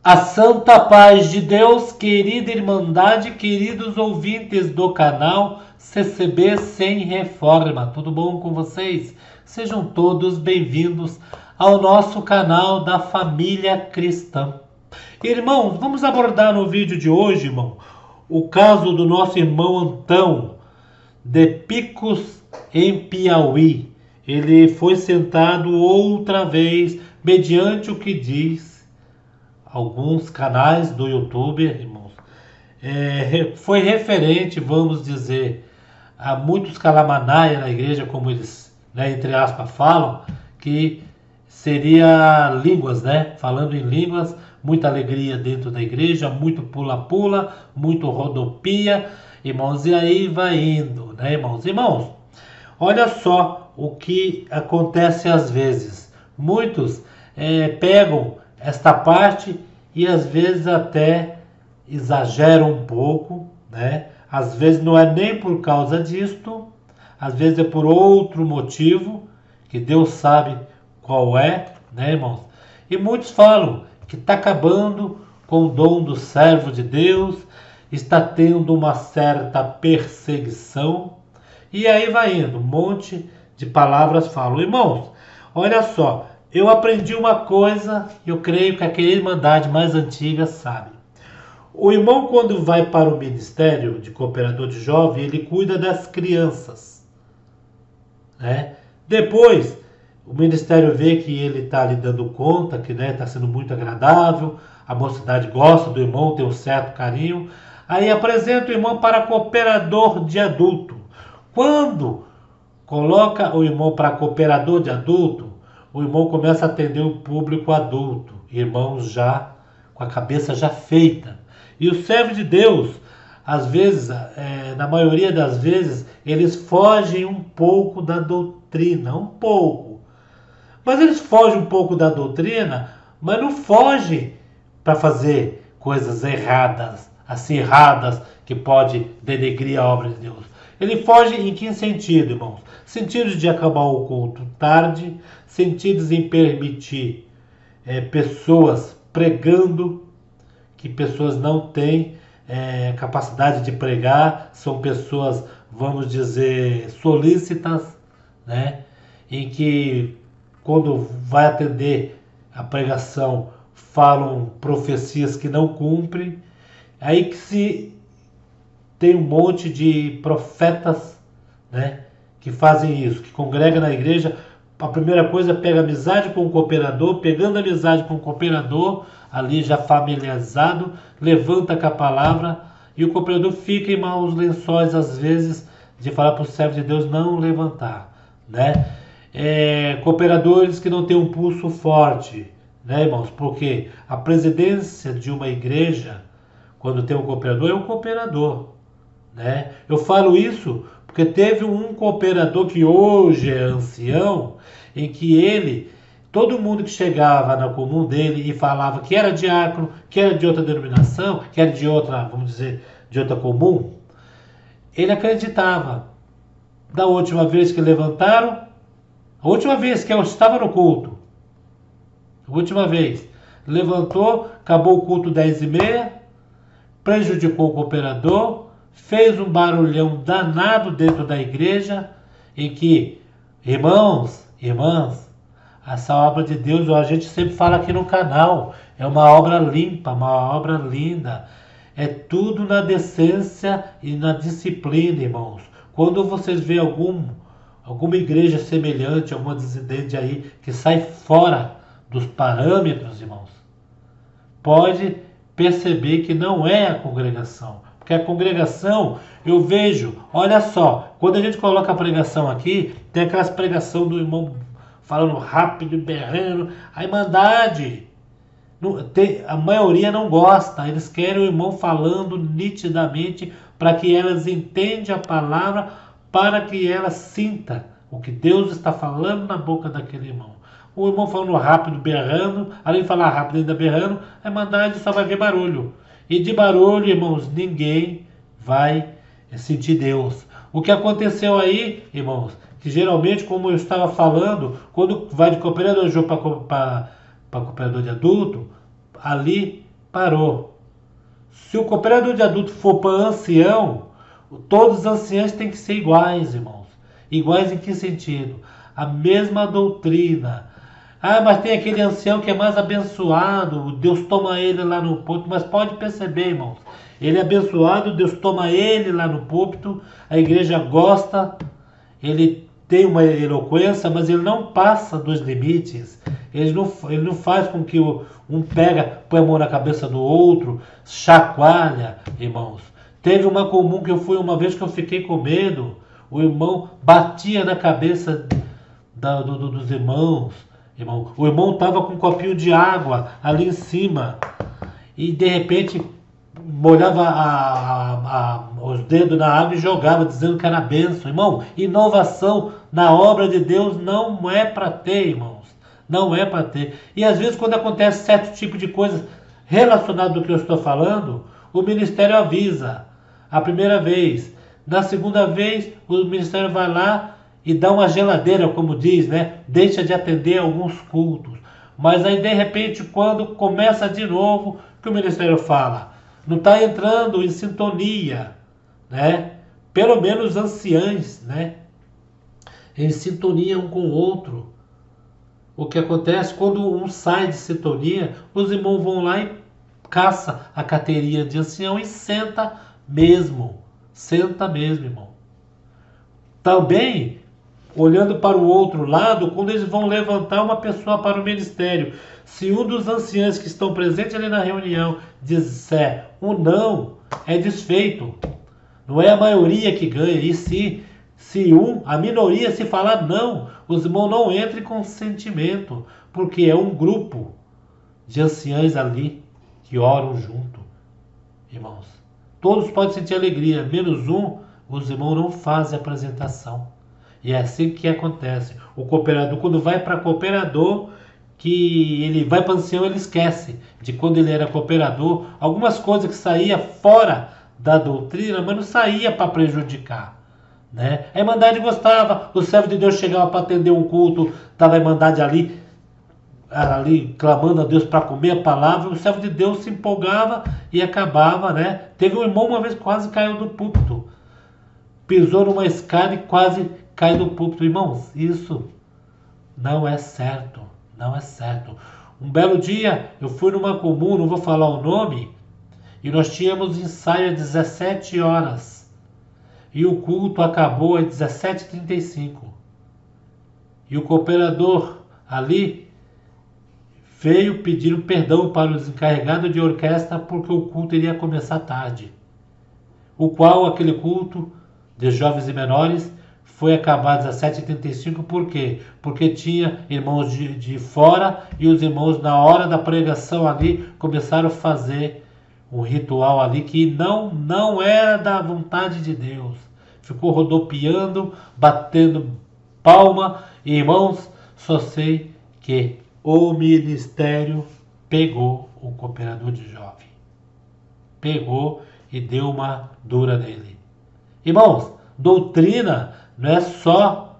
A santa paz de Deus, querida Irmandade, queridos ouvintes do canal CCB Sem Reforma, tudo bom com vocês? Sejam todos bem-vindos ao nosso canal da família cristã. Irmãos, vamos abordar no vídeo de hoje, irmão, o caso do nosso irmão Antão, de Picos, em Piauí. Ele foi sentado outra vez, mediante o que diz alguns canais do YouTube, irmãos, foi referente, vamos dizer, a muitos calamanaia na igreja, como eles, né, entre aspas, falam, que seria línguas, né? Falando em línguas, muita alegria dentro da igreja, muito pula-pula, muito rodopia, irmãos, e aí vai indo, né, irmãos? Irmãos, olha só o que acontece às vezes. Muitos pegam esta parte e às vezes até exageram um pouco, né? Às vezes não é nem por causa disto, às vezes é por outro motivo, que Deus sabe qual é, né, irmãos? E muitos falam que está acabando com o dom do servo de Deus, está tendo uma certa perseguição, e aí vai indo, um monte de palavras falam. Irmãos, olha só, eu aprendi uma coisa, eu creio que aquela irmandade mais antiga sabe. O irmão, quando vai para o ministério de cooperador de jovem, ele cuida das crianças, né? Depois, o ministério vê que ele está lhe dando conta, que está sendo muito agradável, a mocidade gosta do irmão, tem um certo carinho, aí apresenta o irmão para cooperador de adulto. Quando coloca o irmão para cooperador de adulto, o irmão começa a atender o público adulto, irmãos já com a cabeça já feita. E o servo de Deus, às vezes, na maioria das vezes, eles fogem um pouco da doutrina, um pouco. Mas eles fogem um pouco da doutrina, mas não fogem para fazer coisas erradas, acirradas, que pode denegrir a obra de Deus. Ele foge em que sentido, irmãos? Sentidos de acabar o culto tarde, sentidos em permitir pessoas pregando, que pessoas não têm capacidade de pregar, são pessoas, vamos dizer, solícitas, né? Em que quando vai atender a pregação falam profecias que não cumprem, aí que se tem um monte de profetas, né, que fazem isso, que congregam na igreja. A primeira coisa é pega amizade com o cooperador, pegando amizade com o cooperador, ali já familiarizado, levanta com a palavra, e o cooperador fica em maus lençóis, às vezes, de falar para o servo de Deus não levantar, né? Cooperadores que não têm um pulso forte, né, irmãos? Porque a presidência de uma igreja, quando tem um cooperador, é um cooperador, né? Eu falo isso porque teve um cooperador que hoje é ancião, em que ele, todo mundo que chegava na comum dele e falava que era diácono, que era de outra denominação, que era de outra, vamos dizer, de outra comum, ele acreditava. Da última vez que levantaram, a última vez que eu estava no culto, a última vez, levantou, acabou o culto 10h30, prejudicou o cooperador, fez um barulhão danado dentro da igreja, em que, irmãos, irmãs, essa obra de Deus, a gente sempre fala aqui no canal, é uma obra limpa, uma obra linda, é tudo na decência e na disciplina, irmãos. Quando vocês veem alguma igreja semelhante, alguma dissidente aí, que sai fora dos parâmetros, irmãos, pode perceber que não é a congregação. Porque a congregação, eu vejo, olha só, quando a gente coloca a pregação aqui, tem aquelas pregação do irmão falando rápido, berrando, a irmandade, a maioria não gosta, eles querem o irmão falando nitidamente para que elas entendam a palavra, para que elas sintam o que Deus está falando na boca daquele irmão. O irmão falando rápido, berrando, além de falar rápido ainda berrando, a irmandade só vai ver barulho. E de barulho, irmãos, ninguém vai sentir Deus. O que aconteceu aí, irmãos, que geralmente, como eu estava falando, quando vai de cooperador para cooperador de adulto, ali Parou. Se o cooperador de adulto for para ancião, todos os anciãos têm que ser iguais, irmãos. Iguais em que sentido? A mesma doutrina. Ah, mas tem aquele ancião que é mais abençoado, Deus toma ele lá no púlpito. Mas pode perceber, irmãos, ele é abençoado, Deus toma ele lá no púlpito, a igreja gosta, ele tem uma eloquência, mas ele não passa dos limites. Ele não faz com que um pega, põe a mão na cabeça do outro, chacoalha, irmãos. Teve uma comum que eu fui uma vez que eu fiquei com medo, o irmão batia na cabeça dos irmãos. Irmão, o irmão estava com um copinho de água ali em cima e de repente molhava os dedos na água e jogava, dizendo que era bênção. Irmão, inovação na obra de Deus não é para ter, irmãos. Não é para ter. E às vezes quando acontece certo tipo de coisas relacionado ao que eu estou falando, o ministério avisa a primeira vez. Na segunda vez, o ministério vai lá e dá uma geladeira, como diz, né? Deixa de atender alguns cultos. Mas aí, de repente, quando começa de novo, que o ministério fala, não está entrando em sintonia, né? Pelo menos anciães, né? Em sintonia um com o outro. O que acontece quando um sai de sintonia, os irmãos vão lá e caça a carteirinha de ancião e senta mesmo. Senta mesmo, irmão. Também, olhando para o outro lado, quando eles vão levantar uma pessoa para o ministério, se um dos anciãos que estão presentes ali na reunião disser um não, é desfeito. Não é a maioria que ganha. E se a minoria se falar não, os irmãos não entram em consentimento, porque é um grupo de anciãos ali que oram junto, irmãos. Todos podem sentir alegria, menos um, os irmãos não fazem apresentação. E é assim que acontece. O cooperador, quando vai para cooperador, que ele vai para ancião, ele esquece de quando ele era cooperador, algumas coisas que saía fora da doutrina, mas não saía para prejudicar, né? A Irmandade gostava, o servo de Deus chegava para atender um culto, estava a Irmandade ali clamando a Deus para comer a palavra, o servo de Deus se empolgava e acabava, né? Teve um irmão uma vez que quase caiu do púlpito, pisou numa escada e quase cai do púlpito. Irmãos, isso não é certo, não é certo. Um belo dia eu fui numa comum, não vou falar o nome, e nós tínhamos ensaio às 17 horas e o culto acabou às 17h35 e o cooperador ali veio pedir perdão para os encarregados de orquestra porque o culto iria começar tarde, o qual aquele culto de jovens e menores foi acabar às 17h35. Por quê? Porque tinha irmãos de fora e os irmãos na hora da pregação ali começaram a fazer um ritual ali que não era da vontade de Deus. Ficou rodopiando, batendo palma. E, irmãos, só sei que o ministério pegou o cooperador de jovem. Pegou e deu uma dura nele. Irmãos, doutrina não é só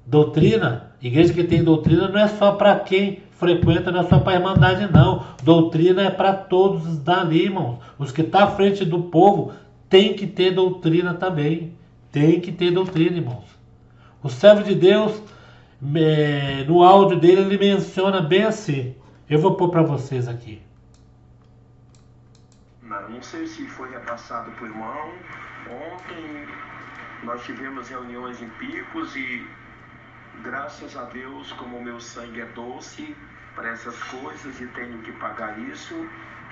doutrina. Igreja que tem doutrina não é só para quem frequenta, não é só para a Irmandade, não. Doutrina é para todos dali, irmãos. Os que estão à frente do povo tem que ter doutrina também. Tem que ter doutrina, irmãos. O servo de Deus, no áudio dele, ele menciona bem assim. Eu vou pôr para vocês aqui. Não sei se foi repassado por irmão. Ontem nós tivemos reuniões em Picos e graças a Deus, como o meu sangue é doce para essas coisas e tenho que pagar isso,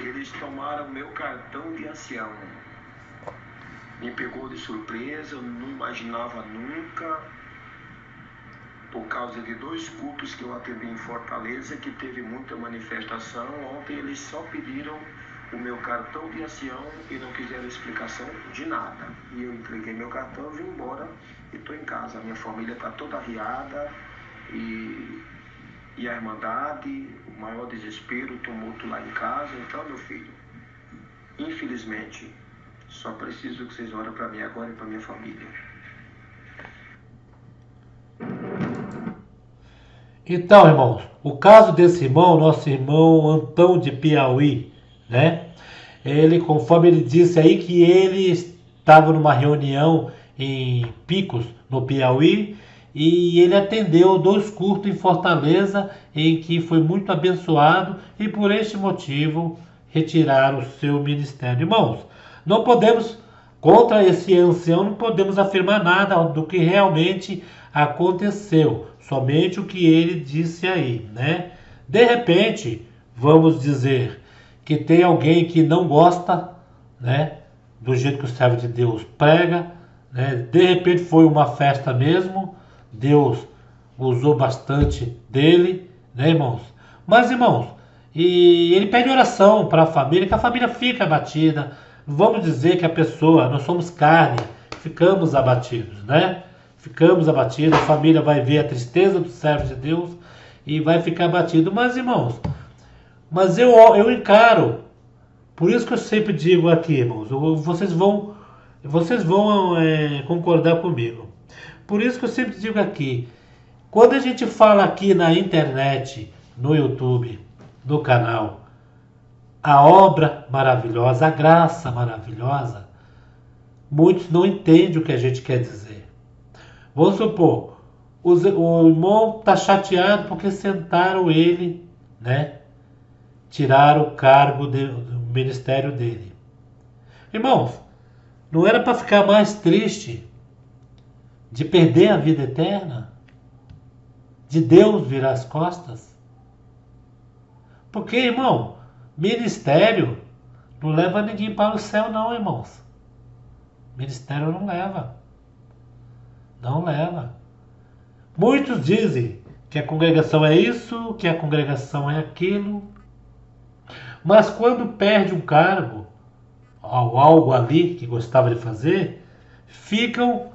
eles tomaram meu cartão de ancião. Me pegou de surpresa, eu não imaginava nunca, por causa de 2 cultos que eu atendi em Fortaleza, que teve muita manifestação. Ontem eles só pediram o meu cartão de ancião e não quiseram explicação de nada. E eu entreguei meu cartão, vim embora e estou em casa. A minha família está toda arriada e a Irmandade, o maior desespero, o tumulto lá em casa. Então, meu filho, infelizmente, só preciso que vocês orem para mim agora e para minha família. Então, irmãos, o caso desse irmão, nosso irmão Antão de Piauí, né? Ele, conforme ele disse aí, que ele estava numa reunião em Picos, no Piauí, e ele atendeu 2 cultos em Fortaleza, em que foi muito abençoado, e por este motivo retiraram o seu ministério. Irmãos, não podemos, contra esse ancião, não podemos afirmar nada do que realmente aconteceu, somente o que ele disse aí, né? De repente, vamos dizer que tem alguém que não gosta, né, do jeito que o servo de Deus prega, né? De repente foi uma festa mesmo, Deus usou bastante dele, né, irmãos? Mas, irmãos, e ele pede oração para a família, que a família fica abatida. Vamos dizer que a pessoa, nós somos carne, ficamos abatidos, né? Ficamos abatidos, a família vai ver a tristeza do servo de Deus e vai ficar abatido. Mas, irmãos, mas eu encaro, por isso que eu sempre digo aqui, irmãos, vocês vão concordar comigo. Por isso que eu sempre digo aqui, quando a gente fala aqui na internet, no YouTube, no canal, a obra maravilhosa, a graça maravilhosa, muitos não entendem o que a gente quer dizer. Vamos supor, o irmão está chateado porque sentaram ele, né? Tiraram o cargo do ministério dele. Irmãos, não era para ficar mais triste de perder a vida eterna? De Deus virar as costas? Porque, irmão, ministério não leva ninguém para o céu não, irmãos. Ministério não leva. Não leva. Muitos dizem que a congregação é isso, que a congregação é aquilo. Mas quando perde um cargo, ou algo ali que gostava de fazer, ficam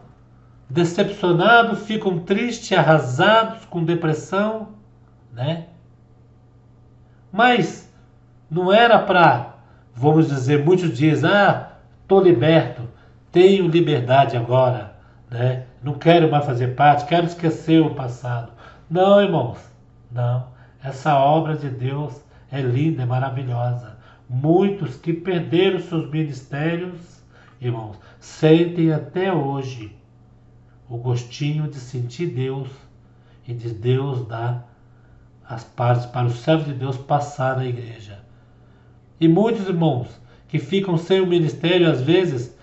decepcionados, ficam tristes, arrasados, com depressão, né? Mas não era para, vamos dizer, muitos dizem, estou liberto, tenho liberdade agora, né? Não quero mais fazer parte, quero esquecer o passado. Não, irmãos, não. Essa obra de Deus é linda, é maravilhosa. Muitos que perderam seus ministérios, irmãos, sentem até hoje o gostinho de sentir Deus e de Deus dar as partes para o servo de Deus passar na igreja. E muitos irmãos que ficam sem o ministério, às vezes,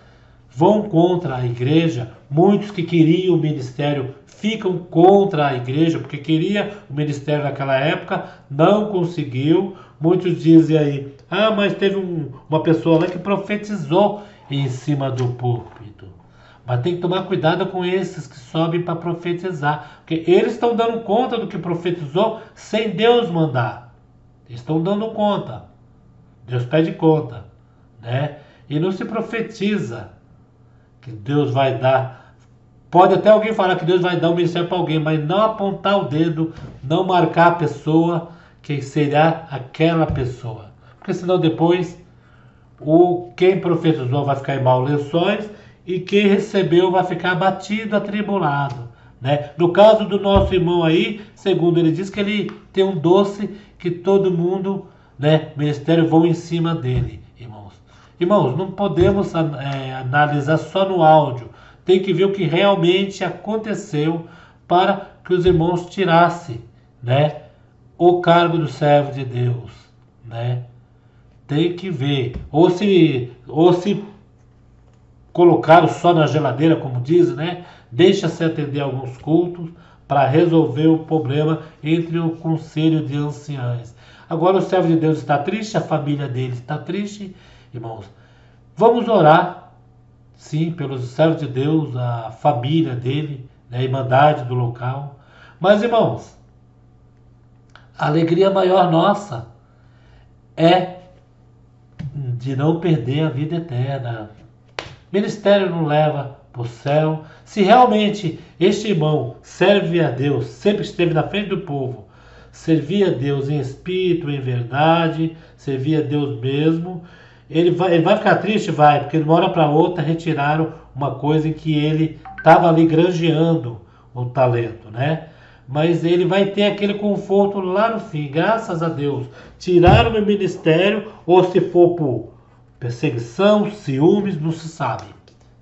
vão contra a igreja. Muitos que queriam o ministério ficam contra a igreja, porque queria o ministério naquela época, não conseguiu. Muitos dizem aí, mas teve uma pessoa lá que profetizou em cima do púlpito. Mas tem que tomar cuidado com esses que sobem para profetizar, porque eles estão dando conta do que profetizou sem Deus mandar. Eles estão dando conta. Deus pede conta, né? E não se profetiza que Deus vai dar. Pode até alguém falar que Deus vai dar um ministério para alguém, mas não apontar o dedo, não marcar a pessoa que será aquela pessoa. Porque senão depois quem profetizou vai ficar em maus lençóis e quem recebeu vai ficar abatido, atribulado, né? No caso do nosso irmão aí, segundo ele diz que ele tem um doce que todo mundo, né, ministério vão em cima dele, irmãos. Irmãos, não podemos analisar só no áudio. Tem que ver o que realmente aconteceu para que os irmãos tirassem, né, o cargo do servo de Deus, né? Tem que ver. Ou se colocaram só na geladeira, como diz, né? Deixa-se atender alguns cultos para resolver o problema entre o conselho de anciães. Agora o servo de Deus está triste, a família dele está triste, irmãos. Vamos orar, sim, pelos servos de Deus, a família dele, né, a irmandade do local. Mas, irmãos, a alegria maior nossa é de não perder a vida eterna. Ministério não leva para o céu. Se realmente este irmão serve a Deus, sempre esteve na frente do povo, servia a Deus em espírito, em verdade, servia a Deus mesmo, ele vai ficar triste? Vai, porque de uma hora para outra retiraram uma coisa em que ele estava ali granjeando o talento, né? mas ele vai ter aquele conforto lá no fim, graças a Deus. Tiraram o meu ministério, ou se for por perseguição, ciúmes, não se sabe,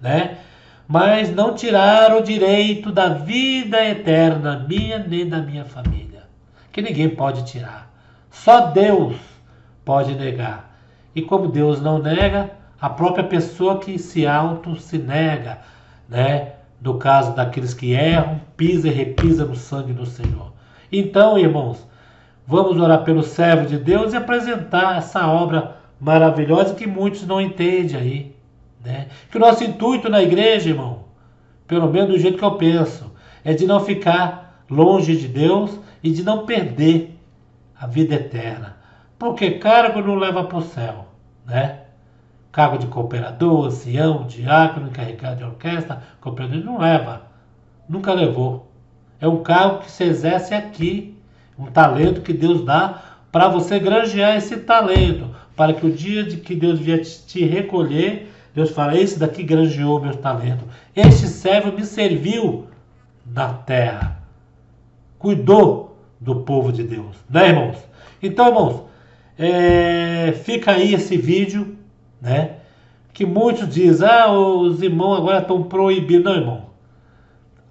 né? Mas não tiraram o direito da vida eterna, minha nem da minha família, que ninguém pode tirar. Só Deus pode negar. E como Deus não nega, a própria pessoa que se nega, né? No caso daqueles que erram, pisa e repisa no sangue do Senhor. Então, irmãos, vamos orar pelo servo de Deus e apresentar essa obra maravilhosa que muitos não entendem aí, né? Que o nosso intuito na igreja, irmão, pelo menos do jeito que eu penso, é de não ficar longe de Deus e de não perder a vida eterna. Porque cargo não leva para o céu, né? Cargo de cooperador, ancião, diácono, encarregado de orquestra, cooperador, não leva. Nunca levou. É um cargo que se exerce aqui, um talento que Deus dá para você granjear esse talento, para que o dia de que Deus vier te recolher, Deus fala, esse daqui granjeou meu talento. Este servo me serviu na terra. Cuidou do povo de Deus, né, irmãos? Então, irmãos, fica aí esse vídeo, né? Que muitos dizem, os irmãos agora estão proibidos. Não, irmão.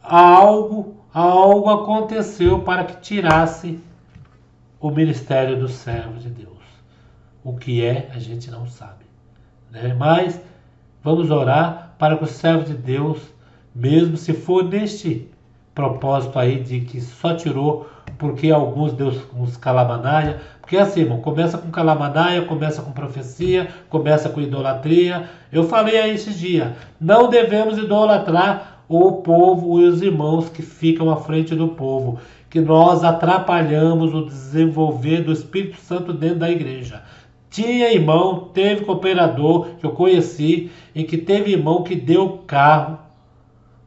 Algo aconteceu para que tirasse o ministério do servo de Deus. O que é, a gente não sabe, né? Mas vamos orar para que o servo de Deus, mesmo se for neste propósito aí de que só tirou porque alguns deu uns calamanaia, porque assim, irmão, começa com calamanaia, começa com profecia, começa com idolatria. Eu falei aí esses dias, não devemos idolatrar o povo e os irmãos que ficam à frente do povo, que nós atrapalhamos o desenvolver do Espírito Santo dentro da igreja. Tinha irmão, teve cooperador que eu conheci, em que teve irmão que deu carro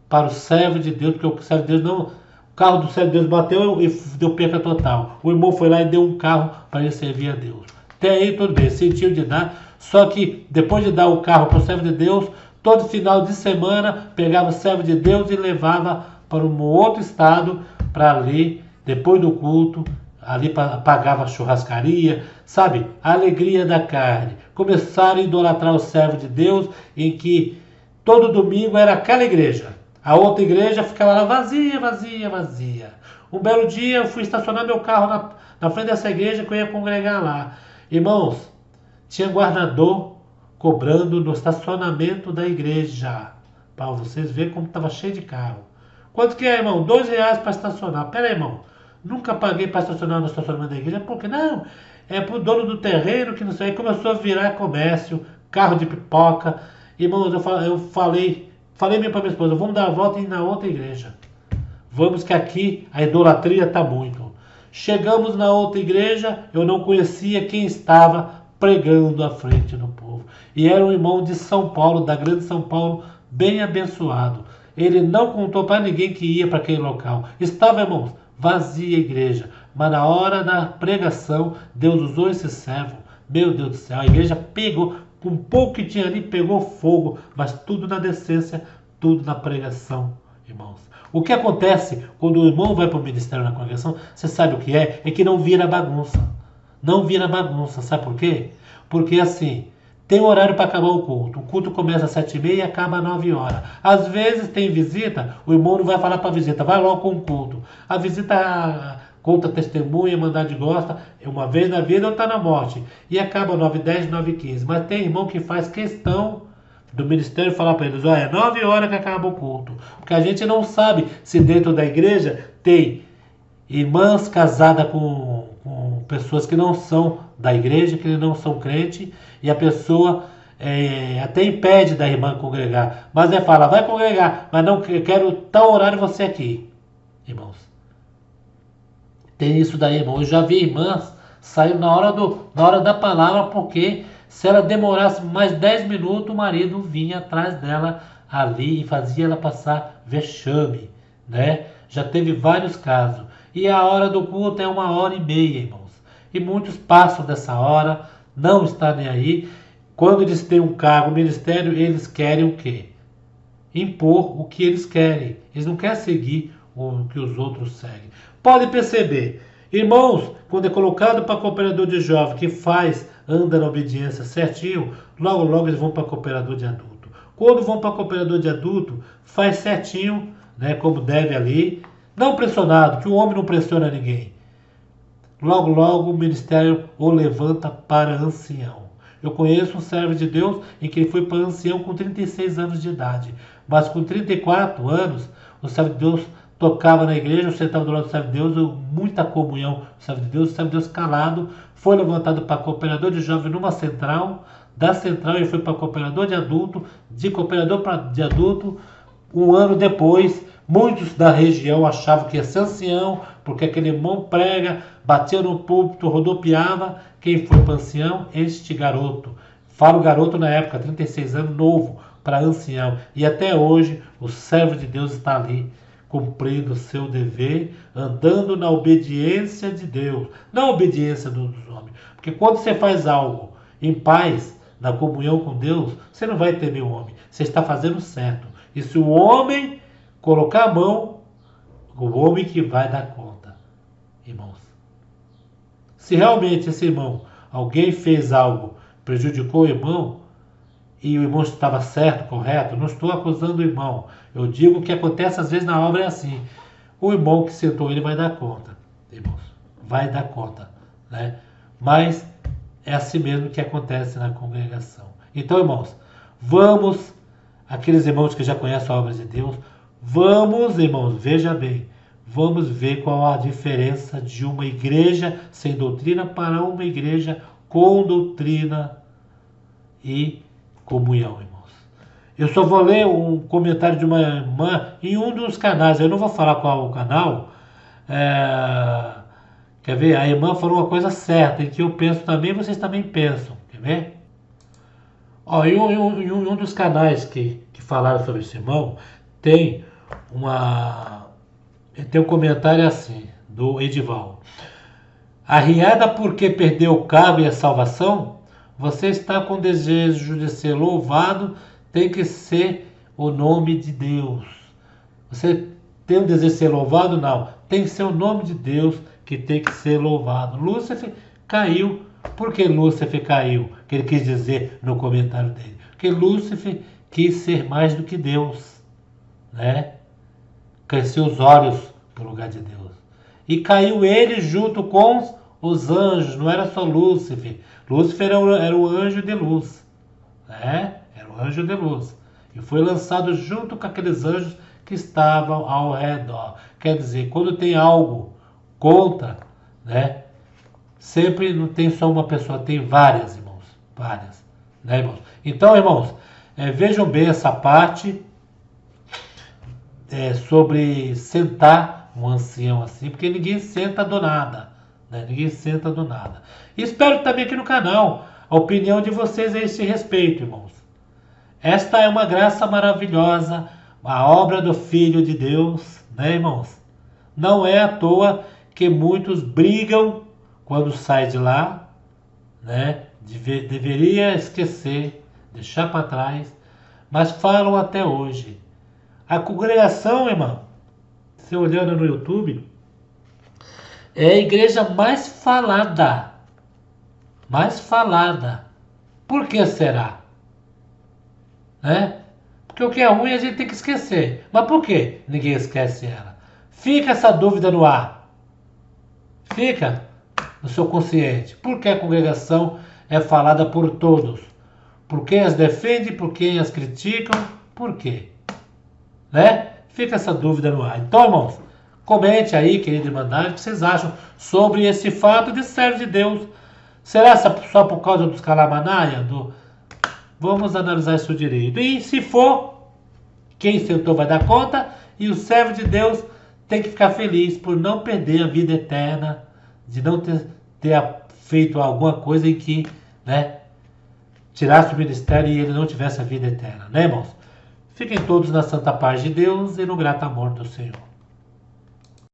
para o servo de Deus, porque o servo de Deus não... O carro do servo de Deus bateu e deu perca total. O irmão foi lá e deu um carro para ele servir a Deus. Até aí tudo bem, sentiu de dar. Só que depois de dar o carro para o servo de Deus, todo final de semana pegava o servo de Deus e levava para um outro estado, para ali, depois do culto, ali pagava a churrascaria, sabe? A alegria da carne. Começaram a idolatrar o servo de Deus, em que todo domingo era aquela igreja. A outra igreja ficava lá vazia, vazia, vazia. Um belo dia eu fui estacionar meu carro na frente dessa igreja que eu ia congregar lá. Irmãos, tinha guardador cobrando no estacionamento da igreja. Para vocês verem como estava cheio de carro. Quanto que é, irmão? R$2 para estacionar. Pera aí, irmão. Nunca paguei para estacionar no estacionamento da igreja. Por que não? É para o dono do terreno que não sei. Aí começou a virar comércio, carro de pipoca. Irmãos, eu falei mesmo para minha esposa, vamos dar a volta e ir na outra igreja. Vamos que aqui a idolatria está muito. Chegamos na outra igreja, eu não conhecia quem estava pregando à frente do povo. E era um irmão de São Paulo, da grande São Paulo, bem abençoado. Ele não contou para ninguém que ia para aquele local. Estava, irmãos, vazia a igreja. Mas na hora da pregação, Deus usou esse servo. Meu Deus do céu, a igreja pegou... Com pouco que tinha ali, pegou fogo, mas tudo na decência, tudo na pregação, irmãos. O que acontece quando o irmão vai para o ministério na congregação, você sabe o que é? É que não vira bagunça. Não vira bagunça, sabe por quê? Porque assim, tem horário para acabar o culto. O culto começa às 7h30 e acaba às 9h. Às vezes tem visita, o irmão não vai falar para a visita, vai logo com o culto. A visita... conta testemunha, mandar de gosta, uma vez na vida ou está na morte. E acaba 9h10, 9h15. Mas tem irmão que faz questão do ministério falar para eles, olha, é 9h que acaba o culto. Porque a gente não sabe se dentro da igreja tem irmãs casadas com pessoas que não são da igreja, que não são crente, e a pessoa até impede da irmã congregar. Mas fala, vai congregar, mas não quero tal horário você aqui. Irmãos, tem isso daí, irmão. Eu já vi irmãs saindo na hora da palavra, porque se ela demorasse mais 10 minutos, o marido vinha atrás dela ali e fazia ela passar vexame, né? Já teve vários casos. E a hora do culto é 1h30, irmãos. E muitos passam dessa hora, não está nem aí. Quando eles têm um cargo, ministério, eles querem o quê? Impor o que eles querem. Eles não querem seguir o que os outros seguem. Pode perceber, irmãos, quando é colocado para cooperador de jovem, que anda na obediência certinho, logo logo eles vão para cooperador de adulto. Quando vão para cooperador de adulto, faz certinho, né, como deve ali, não pressionado, que o homem não pressiona ninguém. Logo logo o ministério o levanta para ancião. Eu conheço um servo de Deus em que ele foi para ancião com 36 anos de idade, mas com 34 anos, o servo de Deus tocava na igreja, eu sentava do lado do servo de Deus, muita comunhão do servo de Deus, o servo de Deus calado, foi levantado para cooperador de jovem numa central, da central ele foi para cooperador de adulto, de cooperador de adulto, um ano depois, muitos da região achavam que ia ser ancião, porque aquele irmão prega, batia no púlpito, rodopiava. Quem foi para ancião? Este garoto. Falo garoto na época, 36 anos, novo, para ancião. E até hoje o servo de Deus está ali, cumprindo o seu dever, andando na obediência de Deus, não a obediência dos homens. Porque quando você faz algo em paz, na comunhão com Deus, você não vai temer o homem. Você está fazendo certo. E se o homem colocar a mão, o homem que vai dar conta, irmãos. Se realmente esse irmão, alguém fez algo, prejudicou o irmão, e o irmão estava certo, correto, não estou acusando o irmão. Eu digo que acontece às vezes na obra é assim. O irmão que sentou ele vai dar conta, irmãos. Vai dar conta, né? Mas é assim mesmo que acontece na congregação. Então, irmãos, vamos, aqueles irmãos que já conhecem a obra de Deus, vamos, irmãos, veja bem, vamos ver qual a diferença de uma igreja sem doutrina para uma igreja com doutrina e comunhão, irmãos. Eu só vou ler um comentário de uma irmã em um dos canais, eu não vou falar qual o canal. Quer ver? A irmã falou uma coisa certa, em que eu penso também, vocês também pensam. Quer ver? Ó, em um dos canais que falaram sobre esse irmão, tem um comentário assim, do Edival. Arriada porque perdeu o cargo e a salvação, você está com desejo de ser louvado, tem que ser o nome de Deus. Você tem o desejo de ser louvado? Não. Tem que ser o nome de Deus que tem que ser louvado. Lúcifer caiu. Por que Lúcifer caiu? Que ele quis dizer no comentário dele. Porque Lúcifer quis ser mais do que Deus, né? Cresceu os olhos para o lugar de Deus. E caiu ele junto com os anjos. Não era só Lúcifer. Lúcifer era o anjo de luz, né? Era o anjo de luz. E foi lançado junto com aqueles anjos que estavam ao redor. Quer dizer, quando tem algo contra, né? Sempre não tem só uma pessoa, tem várias, irmãos. Várias, né, irmãos? Então, irmãos, vejam bem essa parte sobre sentar um ancião assim, porque ninguém senta do nada, né? Ninguém senta do nada. E espero também aqui no canal a opinião de vocês a esse respeito, irmãos. Esta é uma graça maravilhosa, a obra do Filho de Deus, né, irmãos? Não é à toa que muitos brigam quando sai de lá, né? Deveria esquecer, deixar para trás, mas falam até hoje. A congregação, irmão, você olhando no YouTube, é a igreja mais falada. Mais falada. Por que será? Né? Porque o que é ruim a gente tem que esquecer. Mas por que ninguém esquece ela? Fica essa dúvida no ar. Fica no seu consciente. Por que a congregação é falada por todos? Por quem as defende? Por quem as criticam? Por quê? Né? Fica essa dúvida no ar. Então, irmãos, comente aí, querida irmandade, o que vocês acham sobre esse fato de servo de Deus. Será só por causa dos calamanaia? Vamos analisar isso direito. E se for, quem sentou vai dar conta, e o servo de Deus tem que ficar feliz por não perder a vida eterna, de não ter feito alguma coisa em que, né, tirasse o ministério e ele não tivesse a vida eterna, né, irmãos? Fiquem todos na santa paz de Deus e no grato amor do Senhor.